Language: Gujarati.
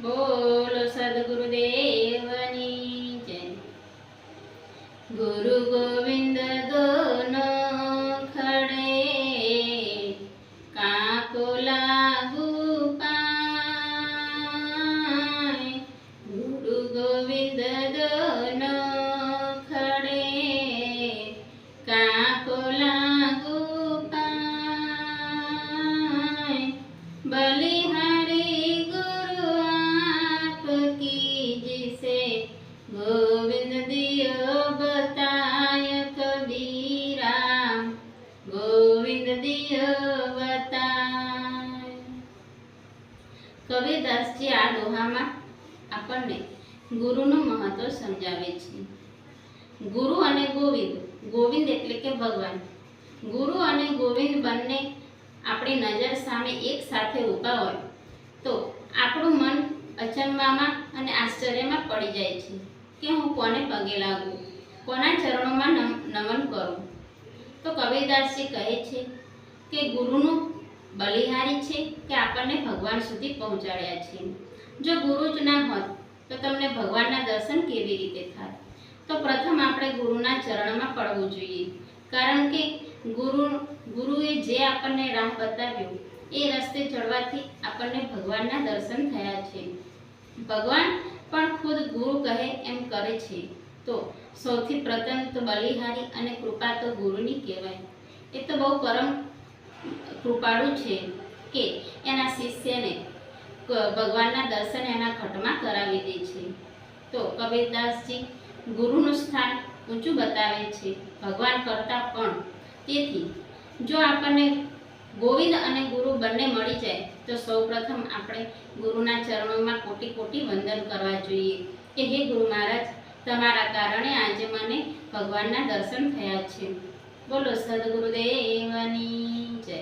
બોલો સદગુરુદેવની જય। ગુરુ ગોવિંદ દોનો ખડે કાકો લાગુ પાય। ગુરુ ગોવિંદ દોનો ખડે કાકો લાગુ પાય। બલિહારી ગુरु आपकी जिसे गोविंद दियो बताय कबीरा। गोविंद दियो बताय। કબીરદાસજી આ દોહામાં આપણને ગુરુનું મહત્વ સમજાવે છે। ગુરુ અને ગોવિંદ, ગોવિંદ એટલે કે ભગવાન, ગુરુ અને ગોવિંદ બંને આપણી નજર સામે એક સાથે ઊભા હોય તો આપણું મન અચંબામાં અને આશ્ચર્યમાં પડી જાય છે કે હું કોને પગે લાગું, કોના ચરણોમાં નમન કરું। તો કબીરદાસજી કહે છે કે ગુરુનું બલિહારી છે કે આપણને ભગવાન સુધી પહોંચાડ્યા છે। જો ગુરુ જ ના હોત તો તમને ભગવાનના દર્શન કેવી રીતે થાય? તો પ્રથમ આપણે ગુરુના ચરણમાં પડવું જોઈએ, કારણ કે ગુરુએ જે આપણને રાહ બતાવ્યો એ રસ્તે ચડવાથી આપણને ભગવાનના દર્શન થયા છે। ભગવાન પણ ખુદ ગુરુ કહે એમ કરે છે। તો સૌથી પ્રથમ તો બલિહારી અને કૃપા તો ગુરુની કહેવાય। એ તો બહુ પરમ કૃપાળુ છે કે એના શિષ્યને ભગવાનના દર્શન એના ઘટમાં કરાવી દે છે। તો કબીરદાસજી ગુરુનું સ્થાન ઊંચું બતાવે છે ભગવાન કરતાં પણ। તેથી જો આપણને ગોવિંદ અને ગુરુ બંને મળી જાય તો સૌપ્રથમ આપણે ગુરુના ચરણોમાં કોટી કોટી વંદન કરવા જોઈએ કે હે ગુરુ મહારાજ, તમારા કારણે આજે મને ભગવાનના દર્શન થયા છે। બોલો સદગુરુદેવની જય।